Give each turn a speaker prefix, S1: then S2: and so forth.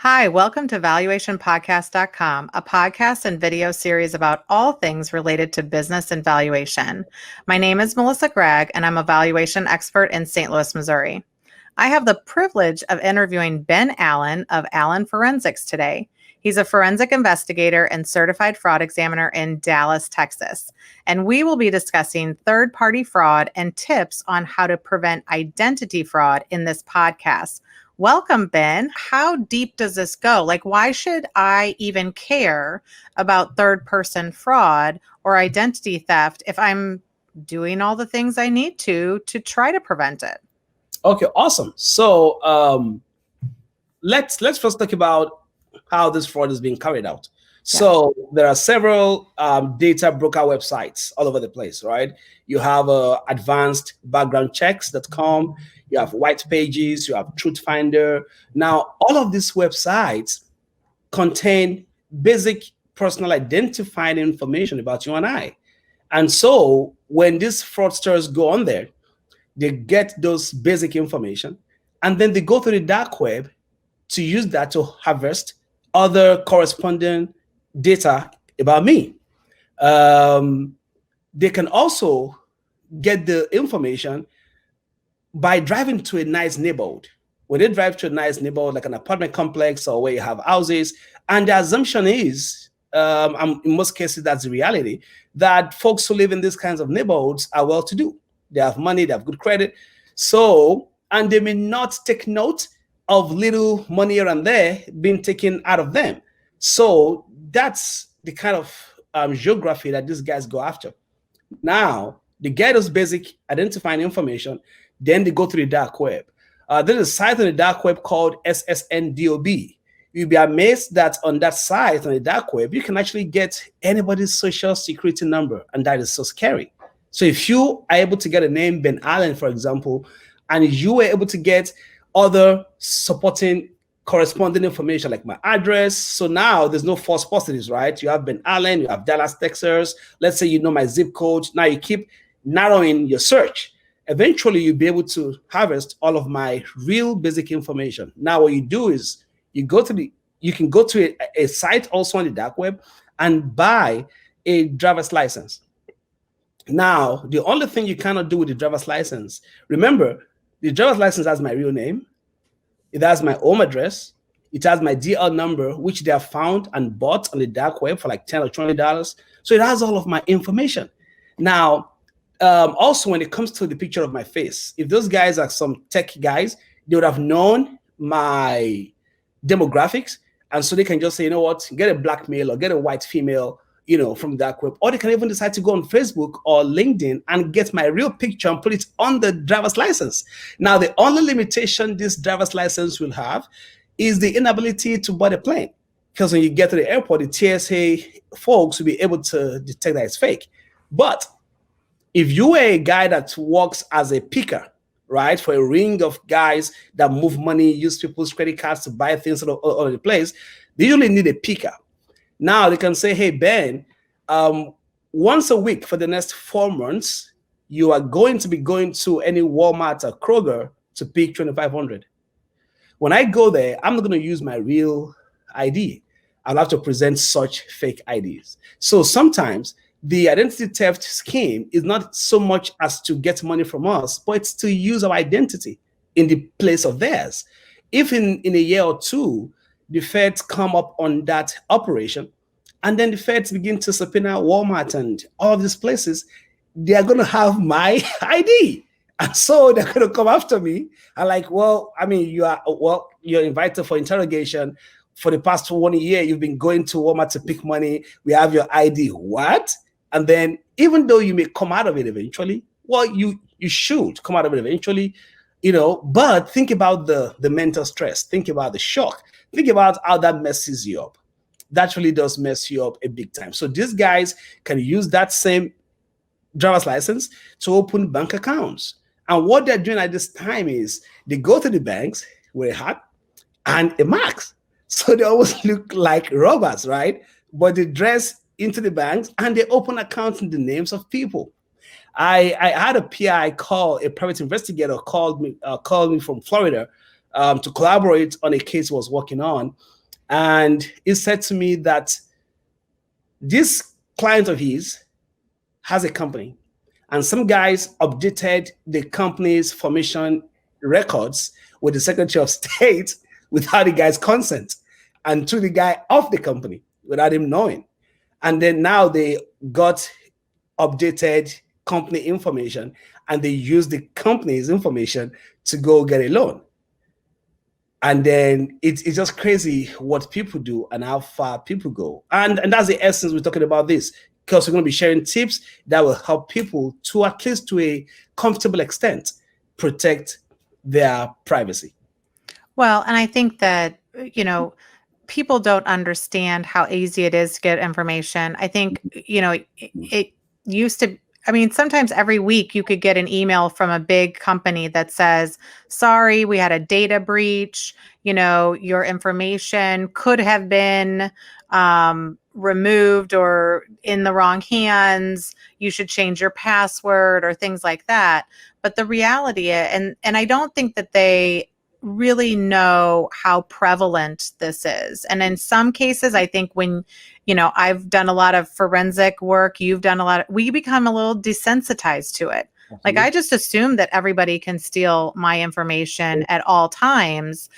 S1: Hi, welcome to valuationpodcast.com, a podcast and video series about all things related to business and valuation. My name is Melissa Gragg, and I'm a valuation expert in St. Louis, Missouri. I have the privilege of interviewing Ben Allen of Allen Forensics today. He's a forensic investigator and certified fraud examiner in Dallas, Texas. And we will be discussing third-party fraud and tips on how to prevent identity fraud in this podcast. Welcome, Ben. How deep does this go? Like, why should I even care about third-person fraud or identity theft if I'm doing all the things I need to try to prevent it?
S2: Okay, awesome. So let's first talk about how this fraud is being carried out. Yeah. So there are several data broker websites all over the place, right? You have advancedbackgroundchecks.com, you have White Pages, you have Truth Finder. Now, all of these websites contain basic personal identifying information about you and I. And so when these fraudsters go on there, they get those basic information, and then they go to the dark web to use that to harvest other corresponding data about me. They can also get the information by driving to a nice neighborhood. When they drive to a nice neighborhood, like an apartment complex or where you have houses, and the assumption is, in most cases, that's the reality, that folks who live in these kinds of neighborhoods are well-to-do. They have money, they have good credit. So, and they may not take note of little money here and there being taken out of them. So that's the kind of geography that these guys go after. Now, they get us basic identifying information, then they go to the dark web. There's a site on the dark web called SSNDOB. You'll be amazed that on that site on the dark web, you can actually get anybody's social security number, and that is so scary. So if you are able to get a name, Ben Allen, for example, and you were able to get other supporting corresponding information like my address, so now there's no false positives, right? You have Ben Allen, you have Dallas, Texas. Let's say you know my zip code. Now you keep narrowing your search. Eventually, you'll be able to harvest all of my real basic information. Now, what you do is you can go to a site also on the dark web and buy a driver's license. Now, the only thing you cannot do with the driver's license, remember, the driver's license has my real name, it has my home address, it has my DL number, which they have found and bought on the dark web for like $10 or $20. So it has all of my information. Now, also when it comes to the picture of my face, if those guys are some tech guys, they would have known my demographics. And so they can just say, you know what, get a black male or get a white female, from the dark web, or they can even decide to go on Facebook or LinkedIn and get my real picture and put it on the driver's license. Now, the only limitation this driver's license will have is the inability to board a plane. Because when you get to the airport, the TSA folks will be able to detect that it's fake. But if you were a guy that works as a picker, right, for a ring of guys that move money, use people's credit cards to buy things all over the place, they usually need a picker. Now they can say, hey, Ben, once a week for the next 4 months, you are going to be going to any Walmart or Kroger to pick 2,500. When I go there, I'm not going to use my real ID. I'll have to present such fake IDs. So sometimes the identity theft scheme is not so much as to get money from us, but it's to use our identity in the place of theirs. If in a year or two, the feds come up on that operation, and then the feds begin to subpoena Walmart and all of these places, they are going to have my ID. And so they're going to come after me. I'm like, well, I mean, you're invited for interrogation. For the past 1 year, you've been going to Walmart to pick money. We have your ID. What? And then even though you may come out of it eventually, well, you should come out of it eventually, but think about the mental stress. Think about the shock. Think about how that messes you up. That really does mess you up a big time. So these guys can use that same driver's license to open bank accounts. And what they're doing at this time is they go to the banks with a hat and a mask. So they always look like robbers, right? But they dress into the banks and they open accounts in the names of people. I had a PI call, a private investigator called me from Florida to collaborate on a case he was working on. And he said to me that this client of his has a company, and some guys updated the company's formation records with the Secretary of State without the guy's consent, and threw the guy off the company without him knowing. And then now they got updated company information, and they used the company's information to go get a loan. And then it's just crazy what people do and how far people go. And that's the essence we're talking about this, because we're going to be sharing tips that will help people to, at least to a comfortable extent, protect their privacy.
S1: Well, and I think that, people don't understand how easy it is to get information. I think, it used to, sometimes every week you could get an email from a big company that says, sorry, we had a data breach. Your information could have been removed or in the wrong hands. You should change your password or things like that. But the reality, and I don't think that they really know how prevalent this is. And in some cases, I think when, I've done a lot of forensic work, you've done we become a little desensitized to it. Like, I just assume that everybody can steal my information at all times.